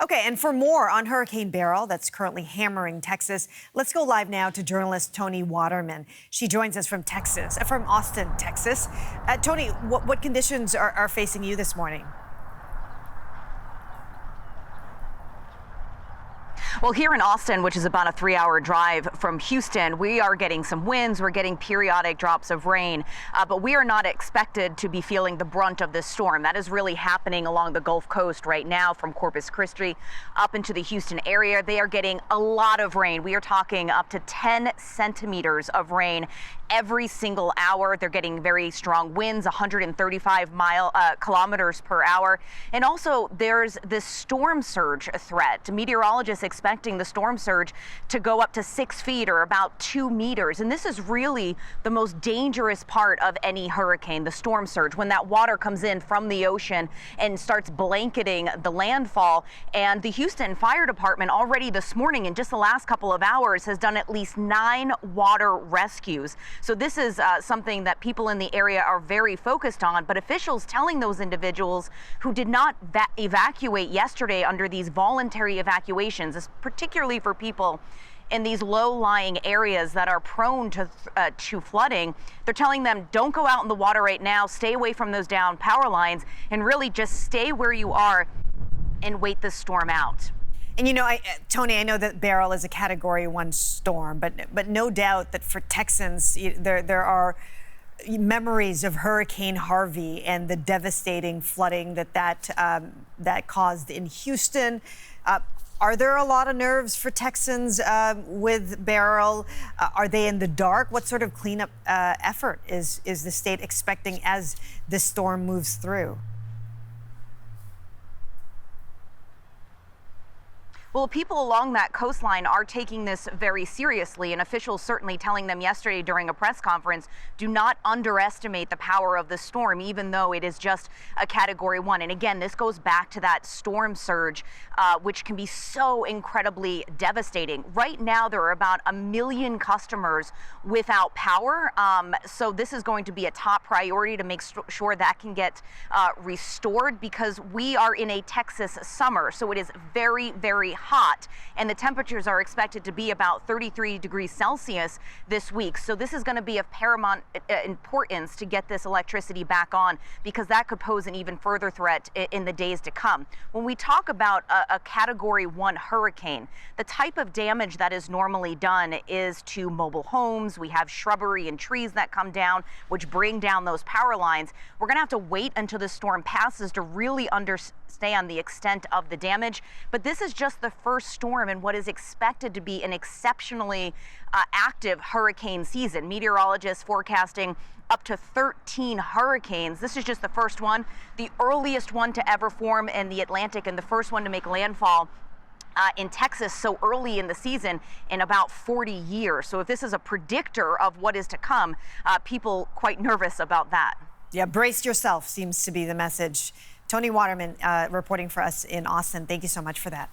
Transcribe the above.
Okay, and for more on Hurricane Beryl that's currently hammering Texas, let's go live now to journalist Tony Waterman. She joins us from Austin, Texas. Tony, what conditions are facing you this morning? Well, here in Austin, which is about a 3-hour drive from Houston, we are getting some winds. We're getting periodic drops of rain, but we are not expected to be feeling the brunt of this storm. That is really happening along the Gulf Coast right now from Corpus Christi up into the Houston area. They are getting a lot of rain. We are talking up to 10 centimeters of rain every single hour. They're getting very strong winds, 135 kilometers per hour. And also there's this storm surge threat. Meteorologists expecting the storm surge to go up to 6 feet or about 2 meters. And this is really the most dangerous part of any hurricane, the storm surge, when that water comes in from the ocean and starts blanketing the landfall. And the Houston Fire Department already this morning, in just the last couple of hours, has done at least 9 water rescues. So this is something that people in the area are very focused on, but officials telling those individuals who did not evacuate yesterday under these voluntary evacuations, particularly for people in these low-lying areas that are prone to flooding, they're telling them, don't go out in the water right now, stay away from those down power lines, and really just stay where you are and wait the storm out. And Tony, I know that Beryl is a Category 1 storm, but no doubt that for Texans, there are memories of Hurricane Harvey and the devastating flooding that caused in Houston. Are there a lot of nerves for Texans with Beryl? Are they in the dark? What sort of cleanup effort is the state expecting as this storm moves through? Well, people along that coastline are taking this very seriously, and officials certainly telling them yesterday during a press conference, do not underestimate the power of the storm, even though it is just a Category 1. And again, this goes back to that storm surge, which can be so incredibly devastating. Right now, there are about 1 million customers without power. So this is going to be a top priority to make sure that can get restored, because we are in a Texas summer. So it is very, very hot, and the temperatures are expected to be about 33 degrees Celsius this week. So this is going to be of paramount importance to get this electricity back on, because that could pose an even further threat in the days to come. When we talk about a Category 1 hurricane, the type of damage that is normally done is to mobile homes. We have shrubbery and trees that come down, which bring down those power lines. We're going to have to wait until the storm passes to really understand the extent of the damage. But this is just the first storm in what is expected to be an exceptionally active hurricane season. Meteorologists forecasting up to 13 hurricanes. This is just the first one, the earliest one to ever form in the Atlantic, and the first one to make landfall in Texas so early in the season in about 40 years. So if this is a predictor of what is to come, people quite nervous about that. Yeah, brace yourself seems to be the message. Tony Waterman reporting for us in Austin. Thank you so much for that.